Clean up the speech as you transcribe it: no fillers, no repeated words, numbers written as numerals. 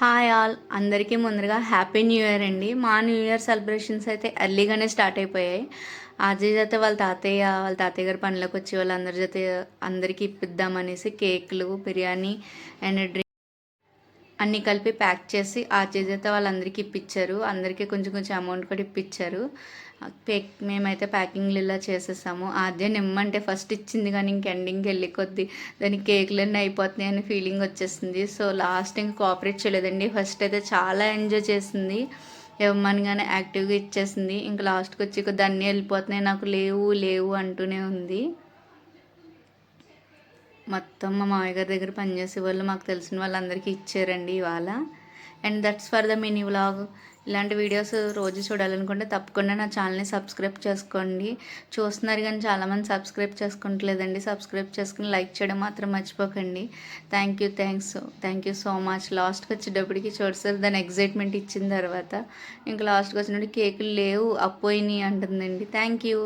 Hi all అందరికీ ముందుగా happy new year అండి. మా న్యూ ఇయర్ సెలబ్రేషన్స్ అయితే ఎర్లీగానే స్టార్ట్ అయిపోయాయి. అజయ్ జత వాళ్ళ తాతయ్య గారి పనిలోకి వచ్చి వాళ్ళందరి జత అందరికీ ఇప్పిద్దామనేసి కేకులు, బిర్యానీ అండ్ డ్రింక్ అన్నీ కలిపి ప్యాక్ చేసి అజయ్ జత వాళ్ళందరికీ ఇప్పించారు. అందరికీ కొంచెం కొంచెం అమౌంట్ కూడా ఇప్పించారు. మేమైతే ప్యాకింగ్లు ఇలా చేసేసాము. ఆద్య నిమ్మంటే ఫస్ట్ ఇచ్చింది కానీ ఇంక ఎండింగ్కి వెళ్ళి కొద్దీ దానికి కేకులన్నీ అయిపోతున్నాయి అనే ఫీలింగ్ వచ్చేసింది. సో లాస్ట్ ఇంక కోఆపరేట్ చేయలేదండి. ఫస్ట్ అయితే చాలా ఎంజాయ్ చేసింది. ఇవ్వమనగానే యాక్టివ్గా ఇచ్చేసింది. ఇంకా లాస్ట్కి వచ్చి కొద్ది అన్నీ వెళ్ళిపోతున్నాయి, నాకు లేవు లేవు అంటూనే ఉంది. మొత్తం మా మామయ్య గారి దగ్గర పనిచేసే వాళ్ళు మాకు తెలిసిన వాళ్ళందరికీ ఇచ్చారండి ఇవాళ. And that's for the mini vlog. ఇలాంటి వీడియోస్ రోజు చూడాలనుకుంటే తప్పకుండా నా ఛానల్ని సబ్స్క్రైబ్ చేసుకోండి. చూస్తున్నారు కానీ చాలామంది సబ్స్క్రైబ్ చేసుకుంటలేదండి. సబ్స్క్రైబ్ చేసుకుని లైక్ చేయడం మాత్రం మర్చిపోకండి. Thank you so much. లాస్ట్కి వచ్చేటప్పటికి చూడసారి దాని ఎగ్జైట్మెంట్ ఇచ్చిన తర్వాత ఇంకా లాస్ట్కి వచ్చినప్పుడు కేకులు లేవు అపోయినాయి అంటుందండి. Thank you.